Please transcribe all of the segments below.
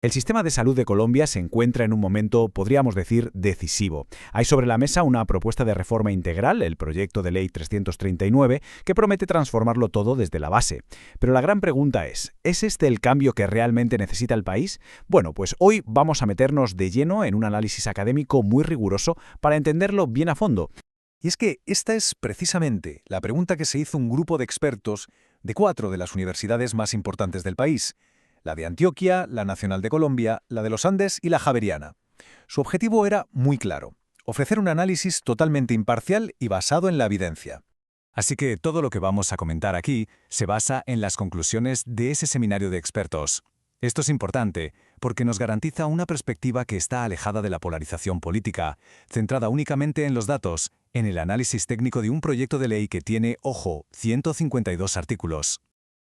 El sistema de salud de Colombia se encuentra en un momento, podríamos decir, decisivo. Hay sobre la mesa una propuesta de reforma integral, el proyecto de ley 339, que promete transformarlo todo desde la base. Pero la gran pregunta ¿es este el cambio que realmente necesita el país? Bueno, pues hoy vamos a meternos de lleno en un análisis académico muy riguroso para entenderlo bien a fondo. Y es que esta es precisamente la pregunta que se hizo un grupo de expertos de 4 de las universidades más importantes del país: la de Antioquia, la Nacional de Colombia, la de los Andes y la Javeriana. Su objetivo era muy claro: ofrecer un análisis totalmente imparcial y basado en la evidencia. Así que todo lo que vamos a comentar aquí se basa en las conclusiones de ese seminario de expertos. Esto es importante porque nos garantiza una perspectiva que está alejada de la polarización política, centrada únicamente en los datos, en el análisis técnico de un proyecto de ley que tiene, ojo, 152 artículos.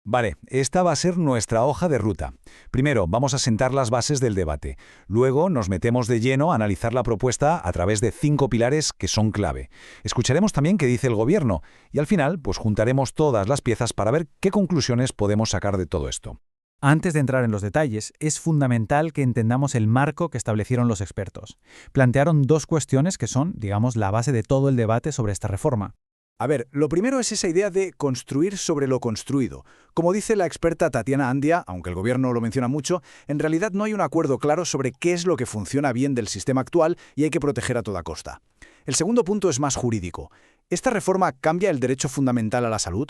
Vale, esta va a ser nuestra hoja de ruta. Primero, vamos a sentar las bases del debate. Luego, nos metemos de lleno a analizar la propuesta a través de 5 pilares que son clave. Escucharemos también qué dice el gobierno y al final, pues juntaremos todas las piezas para ver qué conclusiones podemos sacar de todo esto. Antes de entrar en los detalles, es fundamental que entendamos el marco que establecieron los expertos. Plantearon 2 cuestiones que son, digamos, la base de todo el debate sobre esta reforma. A ver, lo primero es esa idea de construir sobre lo construido. Como dice la experta Tatiana Andia, aunque el gobierno lo menciona mucho, en realidad no hay un acuerdo claro sobre qué es lo que funciona bien del sistema actual y hay que proteger a toda costa. El segundo punto es más jurídico. ¿Esta reforma cambia el derecho fundamental a la salud?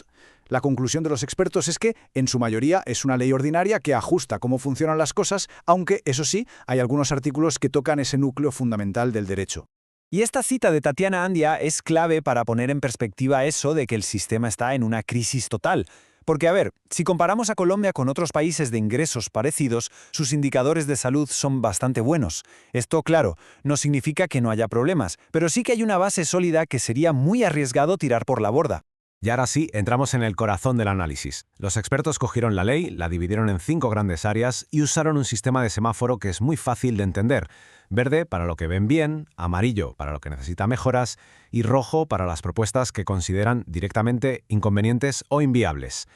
La conclusión de los expertos es que, en su mayoría, es una ley ordinaria que ajusta cómo funcionan las cosas, aunque, eso sí, hay algunos artículos que tocan ese núcleo fundamental del derecho. Y esta cita de Tatiana Andia es clave para poner en perspectiva eso de que el sistema está en una crisis total. Porque, a ver, si comparamos a Colombia con otros países de ingresos parecidos, sus indicadores de salud son bastante buenos. Esto, claro, no significa que no haya problemas, pero sí que hay una base sólida que sería muy arriesgado tirar por la borda. Y ahora sí, entramos en el corazón del análisis. Los expertos cogieron la ley, la dividieron en 5 grandes áreas y usaron un sistema de semáforo que es muy fácil de entender. Verde para lo que ven bien, amarillo para lo que necesita mejoras y rojo para las propuestas que consideran directamente inconvenientes o inviables.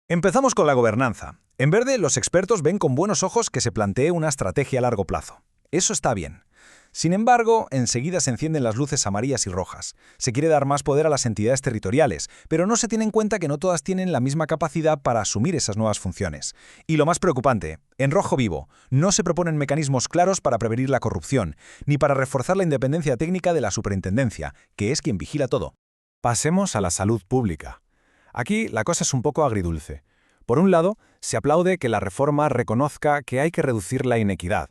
Empezamos con la gobernanza. En verde, los expertos ven con buenos ojos que se plantee una estrategia a largo plazo. Eso está bien. Sin embargo, enseguida se encienden las luces amarillas y rojas. Se quiere dar más poder a las entidades territoriales, pero no se tiene en cuenta que no todas tienen la misma capacidad para asumir esas nuevas funciones. Y lo más preocupante, en rojo vivo, no se proponen mecanismos claros para prevenir la corrupción, ni para reforzar la independencia técnica de la superintendencia, que es quien vigila todo. Pasemos a la salud pública. Aquí la cosa es un poco agridulce. Por un lado, se aplaude que la reforma reconozca que hay que reducir la inequidad,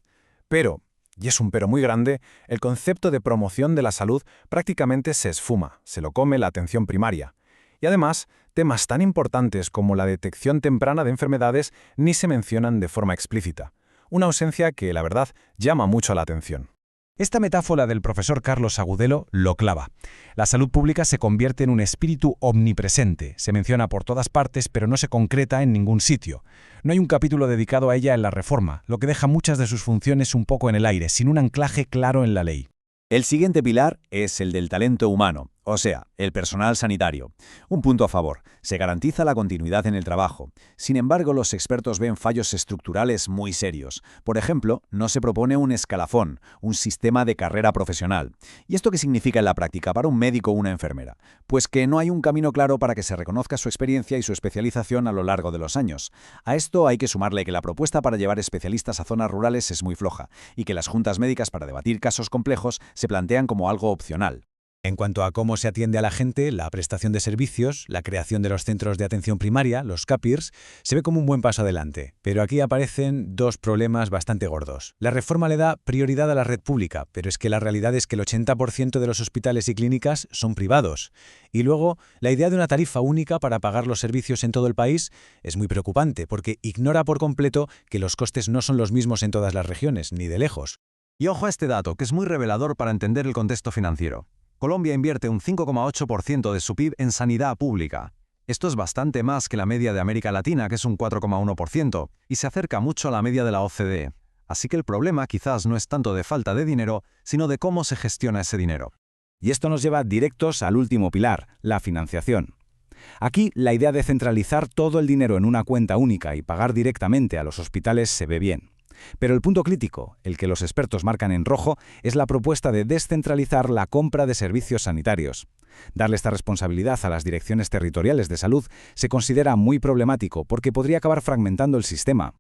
pero, y es un pero muy grande, el concepto de promoción de la salud prácticamente se esfuma, se lo come la atención primaria. Y además, temas tan importantes como la detección temprana de enfermedades ni se mencionan de forma explícita. Una ausencia que, la verdad, llama mucho la atención. Esta metáfora del profesor Carlos Agudelo lo clava. La salud pública se convierte en un espíritu omnipresente, se menciona por todas partes pero no se concreta en ningún sitio. No hay un capítulo dedicado a ella en la reforma, lo que deja muchas de sus funciones un poco en el aire, sin un anclaje claro en la ley. El siguiente pilar es el del talento humano, o sea, el personal sanitario. Un punto a favor, se garantiza la continuidad en el trabajo. Sin embargo, los expertos ven fallos estructurales muy serios. Por ejemplo, no se propone un escalafón, un sistema de carrera profesional. ¿Y esto qué significa en la práctica para un médico o una enfermera? Pues que no hay un camino claro para que se reconozca su experiencia y su especialización a lo largo de los años. A esto hay que sumarle que la propuesta para llevar especialistas a zonas rurales es muy floja y que las juntas médicas para debatir casos complejos se plantean como algo opcional. En cuanto a cómo se atiende a la gente, la prestación de servicios, la creación de los centros de atención primaria, los CAPIRs, se ve como un buen paso adelante. Pero aquí aparecen 2 problemas bastante gordos. La reforma le da prioridad a la red pública, pero es que la realidad es que el 80% de los hospitales y clínicas son privados. Y luego, la idea de una tarifa única para pagar los servicios en todo el país es muy preocupante, porque ignora por completo que los costes no son los mismos en todas las regiones, ni de lejos. Y ojo a este dato, que es muy revelador para entender el contexto financiero. Colombia invierte un 5,8% de su PIB en sanidad pública. Esto es bastante más que la media de América Latina, que es un 4,1%, y se acerca mucho a la media de la OCDE. Así que el problema quizás no es tanto de falta de dinero, sino de cómo se gestiona ese dinero. Y esto nos lleva directos al último pilar, la financiación. Aquí, la idea de centralizar todo el dinero en una cuenta única y pagar directamente a los hospitales se ve bien. Pero el punto crítico, el que los expertos marcan en rojo, es la propuesta de descentralizar la compra de servicios sanitarios. Darle esta responsabilidad a las direcciones territoriales de salud se considera muy problemático porque podría acabar fragmentando el sistema.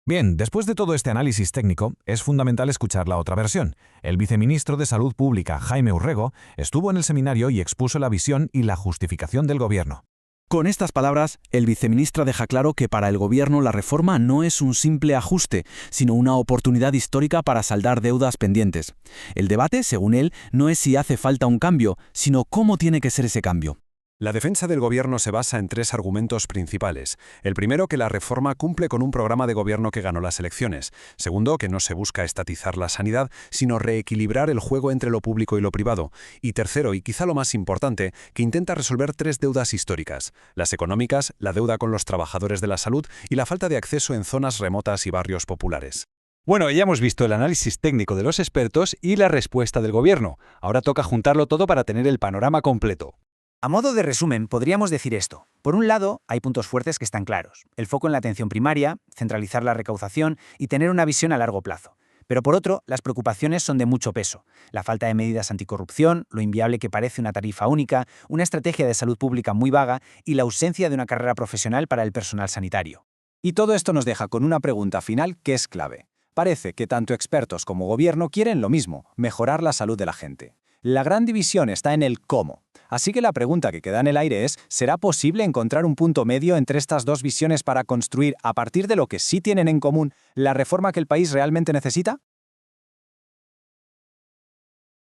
Bien, después de todo este análisis técnico, es fundamental escuchar la otra versión. El viceministro de Salud Pública, Jaime Urrego, estuvo en el seminario y expuso la visión y la justificación del gobierno. Con estas palabras, el viceministro deja claro que para el gobierno la reforma no es un simple ajuste, sino una oportunidad histórica para saldar deudas pendientes. El debate, según él, no es si hace falta un cambio, sino cómo tiene que ser ese cambio. La defensa del gobierno se basa en 3 argumentos principales. El primero, que la reforma cumple con un programa de gobierno que ganó las elecciones. Segundo, que no se busca estatizar la sanidad, sino reequilibrar el juego entre lo público y lo privado. Y tercero, y quizá lo más importante, que intenta resolver 3 deudas históricas: las económicas, la deuda con los trabajadores de la salud y la falta de acceso en zonas remotas y barrios populares. Bueno, ya hemos visto el análisis técnico de los expertos y la respuesta del gobierno. Ahora toca juntarlo todo para tener el panorama completo. A modo de resumen, podríamos decir esto. Por un lado, hay puntos fuertes que están claros. El foco en la atención primaria, centralizar la recaudación y tener una visión a largo plazo. Pero por otro, las preocupaciones son de mucho peso. La falta de medidas anticorrupción, lo inviable que parece una tarifa única, una estrategia de salud pública muy vaga y la ausencia de una carrera profesional para el personal sanitario. Y todo esto nos deja con una pregunta final que es clave. Parece que tanto expertos como gobierno quieren lo mismo, mejorar la salud de la gente. La gran división está en el cómo. Así que la pregunta que queda en el aire es, ¿será posible encontrar un punto medio entre estas dos visiones para construir, a partir de lo que sí tienen en común, la reforma que el país realmente necesita?